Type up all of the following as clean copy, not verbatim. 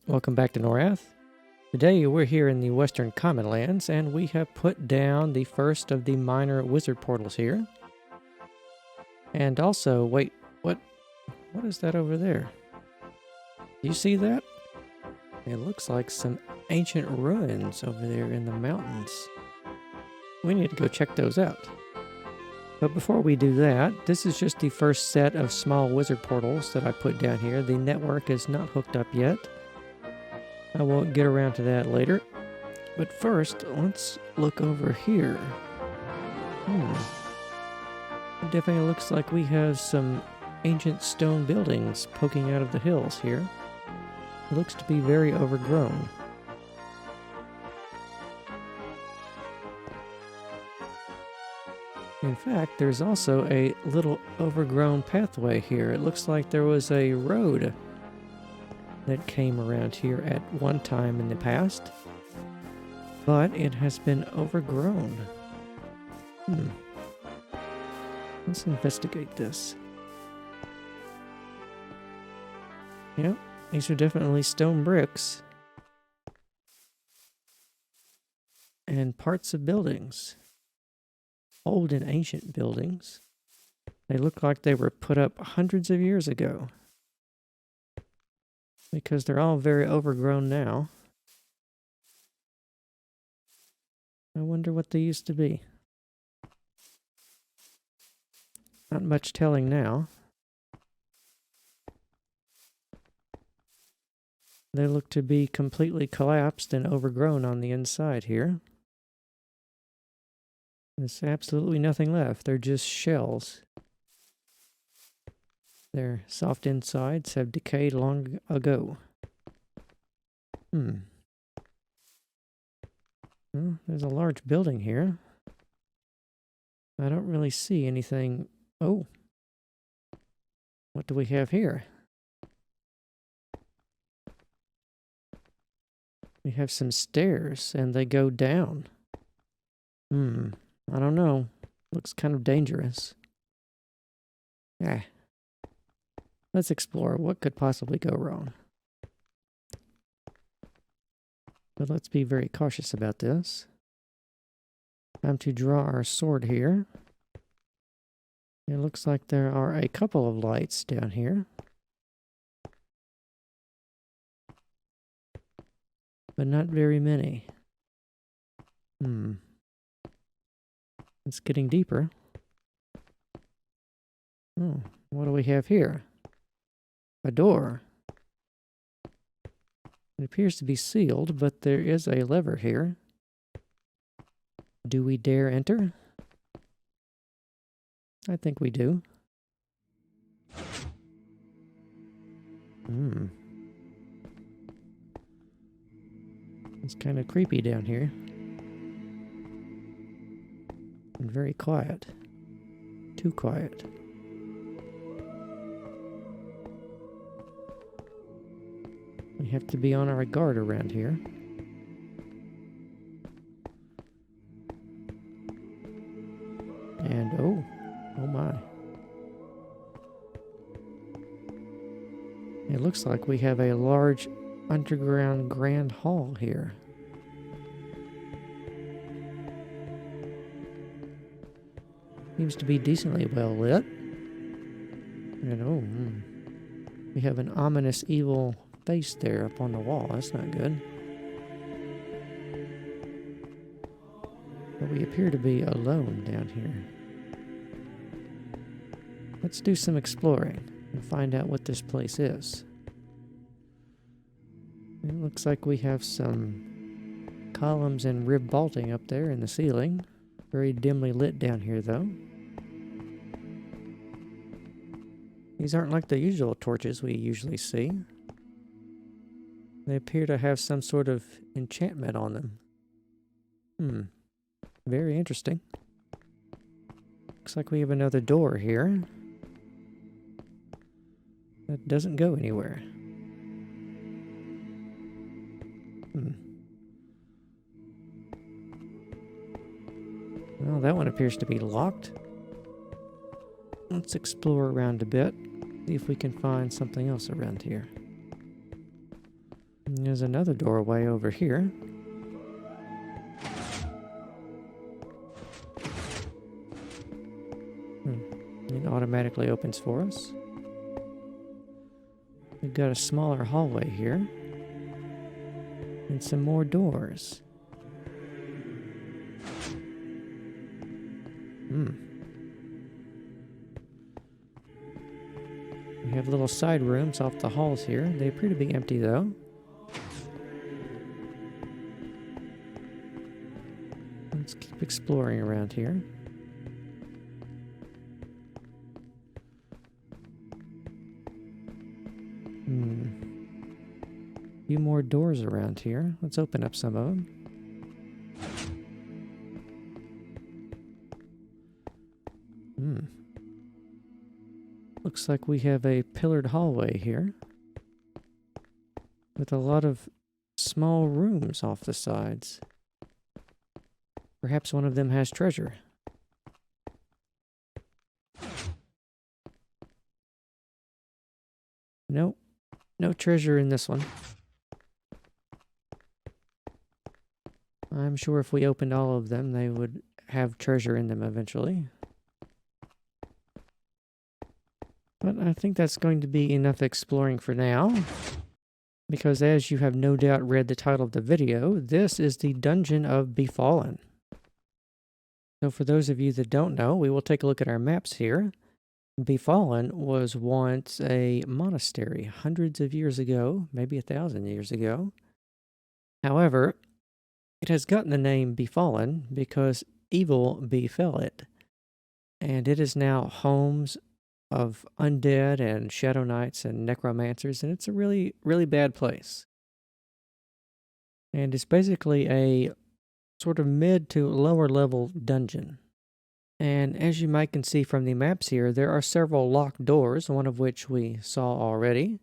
Welcome back to Norrath. Today we're here in the Western Commonlands, and we have put down the first of the minor wizard portals here. And also, wait, what is that over there? Do you see that? It looks like some ancient ruins over there in the mountains. We need to go check those out. But before we do that, this is just the first set of small wizard portals that I put down here. The network is not hooked up yet. I won't get around to that later. But first, let's look over here. It definitely looks like we have some ancient stone buildings poking out of the hills here. It looks to be very overgrown. In fact, there's also a little overgrown pathway here. It looks like there was a road that came around here at one time in the past, but it has been overgrown. Let's investigate this. Yep, these are definitely stone bricks and parts of buildings. Old and ancient buildings. They look like they were put up hundreds of years ago, because they're all very overgrown now. I wonder what they used to be. Not much telling now. They look to be completely collapsed and overgrown on the inside here. There's absolutely nothing left. They're just shells. Their soft insides have decayed long ago. Well, there's a large building here. I don't really see anything. Oh. What do we have here? We have some stairs, and they go down. I don't know. Looks kind of dangerous. Let's explore what could possibly go wrong. But let's be very cautious about this. Time to draw our sword here. It looks like there are a couple of lights down here, but not very many. It's getting deeper. Oh, what do we have here? A door. It appears to be sealed, but there is a lever here. Do we dare enter? I think we do. It's kind of creepy down here. And very quiet. Too quiet. We have to be on our guard around here. And oh my. It looks like we have a large underground grand hall here. Seems to be decently well lit. And we have an ominous evil face there up on the wall. That's not good. But we appear to be alone down here. Let's do some exploring and find out what this place is. It looks like we have some columns and rib vaulting up there in the ceiling. Very dimly lit down here, though. These aren't like the usual torches we usually see. They appear to have some sort of enchantment on them. Very interesting. Looks like we have another door here that doesn't go anywhere. Well, that one appears to be locked. Let's explore around a bit, see if we can find something else around here. There's another doorway over here. It automatically opens for us. We've got a smaller hallway here. And some more doors. We have little side rooms off the halls here. They appear to be empty though. Let's keep exploring around here. A few more doors around here. Let's open up some of them. Looks like we have a pillared hallway here with a lot of small rooms off the sides. Perhaps one of them has treasure. Nope, no treasure in this one. I'm sure if we opened all of them, they would have treasure in them eventually. But I think that's going to be enough exploring for now, because as you have no doubt read the title of the video, this is the Dungeon of Befallen. So for those of you that don't know, we will take a look at our maps here. Befallen was once a monastery hundreds of years ago, maybe 1,000 years ago. However, it has gotten the name Befallen because evil befell it. And it is now homes of undead and shadow knights and necromancers, and it's a really, really bad place. And it's basically a sort of mid to lower level dungeon. And as you might can see from the maps here, there are several locked doors, one of which we saw already.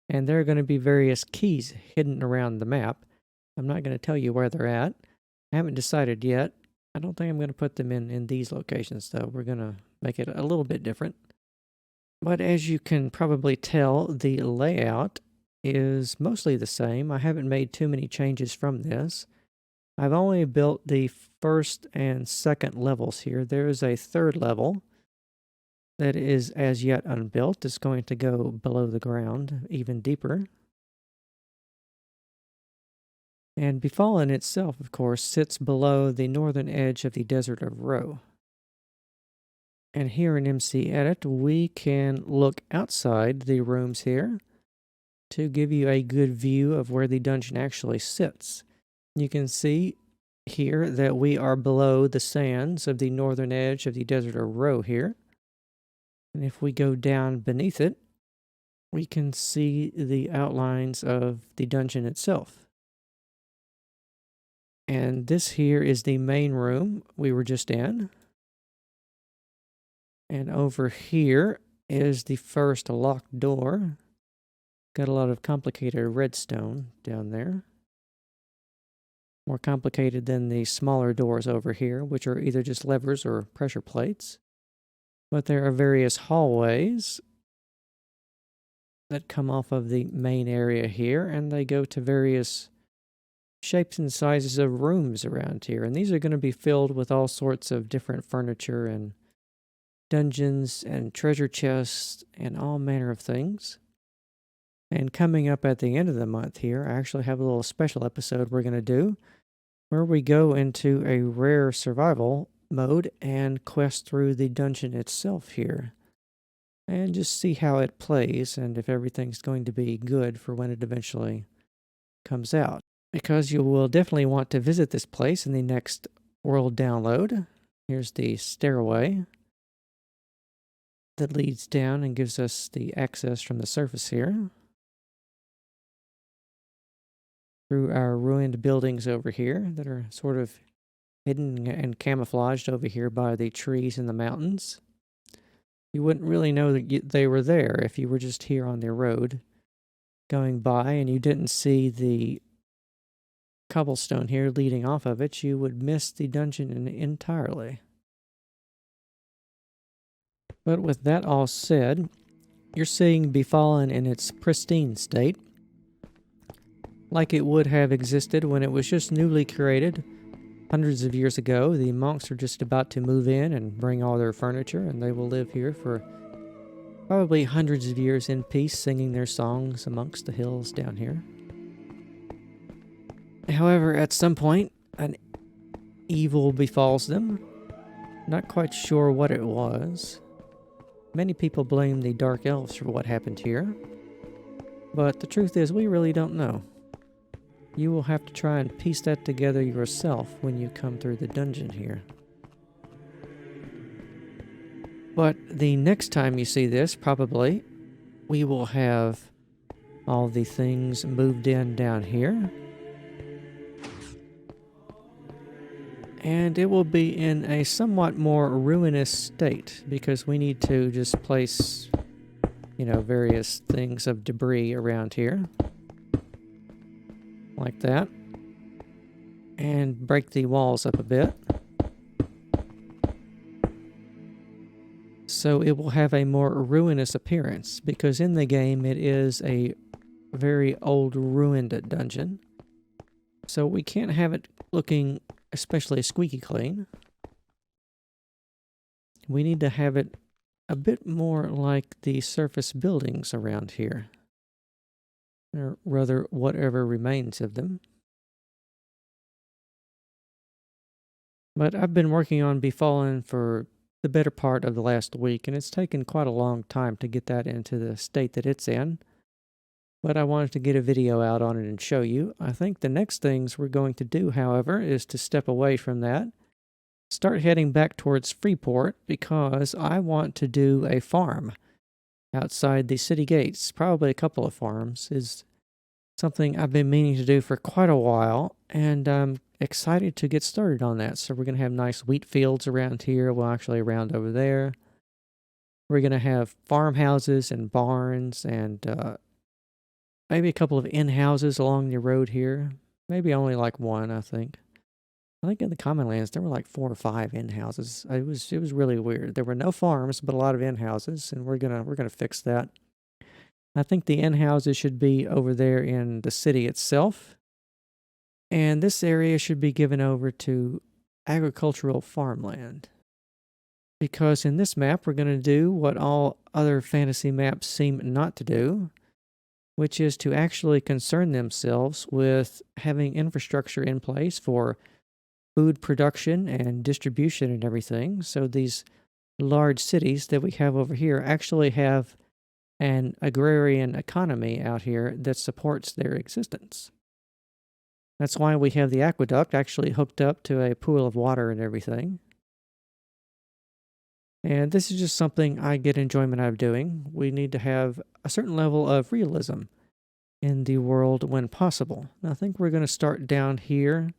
And there are going to be various keys hidden around the map. I'm not going to tell you where they're at. I haven't decided yet. I don't think I'm going to put them in these locations, though. We're going to make it a little bit different. But as you can probably tell, the layout is mostly the same. I haven't made too many changes from this. I've only built the first and second levels here. There is a third level that is as yet unbuilt. It's going to go below the ground, even deeper. And Befallen itself, of course, sits below the northern edge of the Desert of Ro. And here in MC Edit, we can look outside the rooms here to give you a good view of where the dungeon actually sits. You can see here that we are below the sands of the northern edge of the Desert of Ro here. And if we go down beneath it, we can see the outlines of the dungeon itself. And this here is the main room we were just in. And over here is the first locked door. Got a lot of complicated redstone down there. More complicated than the smaller doors over here, which are either just levers or pressure plates. But there are various hallways that come off of the main area here, and they go to various shapes and sizes of rooms around here. And these are going to be filled with all sorts of different furniture and dungeons and treasure chests and all manner of things. And coming up at the end of the month here, I actually have a little special episode we're going to do where we go into a rare survival mode and quest through the dungeon itself here and just see how it plays and if everything's going to be good for when it eventually comes out. Because you will definitely want to visit this place in the next world download. Here's the stairway that leads down and gives us the access from the surface here. Through our ruined buildings over here that are sort of hidden and camouflaged over here by the trees in the mountains. You wouldn't really know that they were there if you were just here on the road going by and you didn't see the cobblestone here leading off of it. You would miss the dungeon entirely. But with that all said, you're seeing Befallen in its pristine state. like it would have existed when it was just newly created hundreds of years ago. The monks are just about to move in and bring all their furniture, and they will live here for probably hundreds of years in peace, singing their songs amongst the hills down here. However, at some point, an evil befalls them. Not quite sure what it was. Many people blame the Dark Elves for what happened here, but the truth is we really don't know. You will have to try and piece that together yourself when you come through the dungeon here. But the next time you see this, probably, we will have all the things moved in down here. And it will be in a somewhat more ruinous state because we need to just place, various things of debris around here. Like that. And break the walls up a bit. So it will have a more ruinous appearance because in the game it is a very old ruined dungeon. So we can't have it looking especially squeaky clean. We need to have it a bit more like the surface buildings around here. Or rather, whatever remains of them. But I've been working on Befallen for the better part of the last week, and it's taken quite a long time to get that into the state that it's in. But I wanted to get a video out on it and show you. I think the next things we're going to do, however, is to step away from that. Start heading back towards Freeport because I want to do a farm outside the city gates. Probably a couple of farms is something I've been meaning to do for quite a while, and I'm excited to get started on that. So we're going to have nice wheat fields around here. Well, actually around over there. We're going to have farmhouses and barns and maybe a couple of inn houses along the road here. Maybe only like one, I think. I think in the Commonlands there were like 4 or 5 inn houses. It was really weird. There were no farms, but a lot of inn houses, and we're gonna fix that. I think the inn houses should be over there in the city itself, and this area should be given over to agricultural farmland. Because in this map we're going to do what all other fantasy maps seem not to do, which is to actually concern themselves with having infrastructure in place for food production and distribution and everything. So these large cities that we have over here actually have an agrarian economy out here that supports their existence. That's why we have the aqueduct actually hooked up to a pool of water and everything. And this is just something I get enjoyment out of doing. We need to have a certain level of realism in the world when possible. And I think we're going to start down here,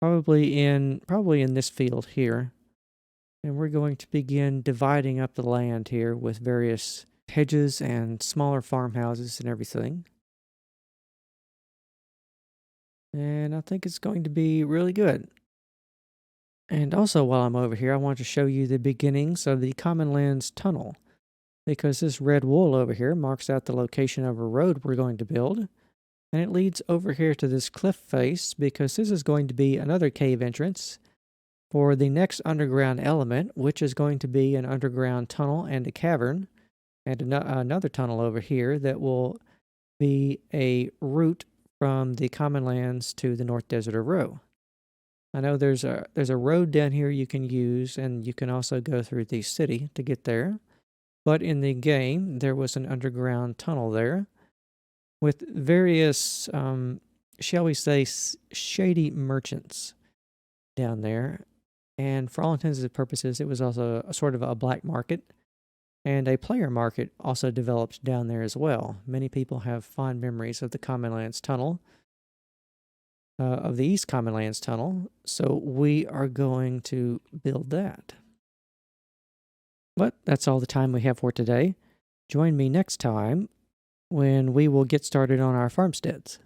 probably in this field here. And we're going to begin dividing up the land here with various hedges and smaller farmhouses and everything. And I think it's going to be really good. And also, while I'm over here, I want to show you the beginnings of the Commonlands Tunnel, because this red wool over here marks out the location of a road we're going to build, and it leads over here to this cliff face, because this is going to be another cave entrance for the next underground element, which is going to be an underground tunnel and a cavern, and another tunnel over here that will be a route from the Commonlands to the North Desert of Roe. I know there's a road down here you can use, and you can also go through the city to get there. But in the game, there was an underground tunnel there with various, shall we say, shady merchants down there. And for all intents and purposes, it was also a sort of a black market. And a player market also developed down there as well. Many people have fond memories of the Commonlands Tunnel. Of the East Commonlands Tunnel, so we are going to build that. But that's all the time we have for today. Join me next time when we will get started on our farmsteads.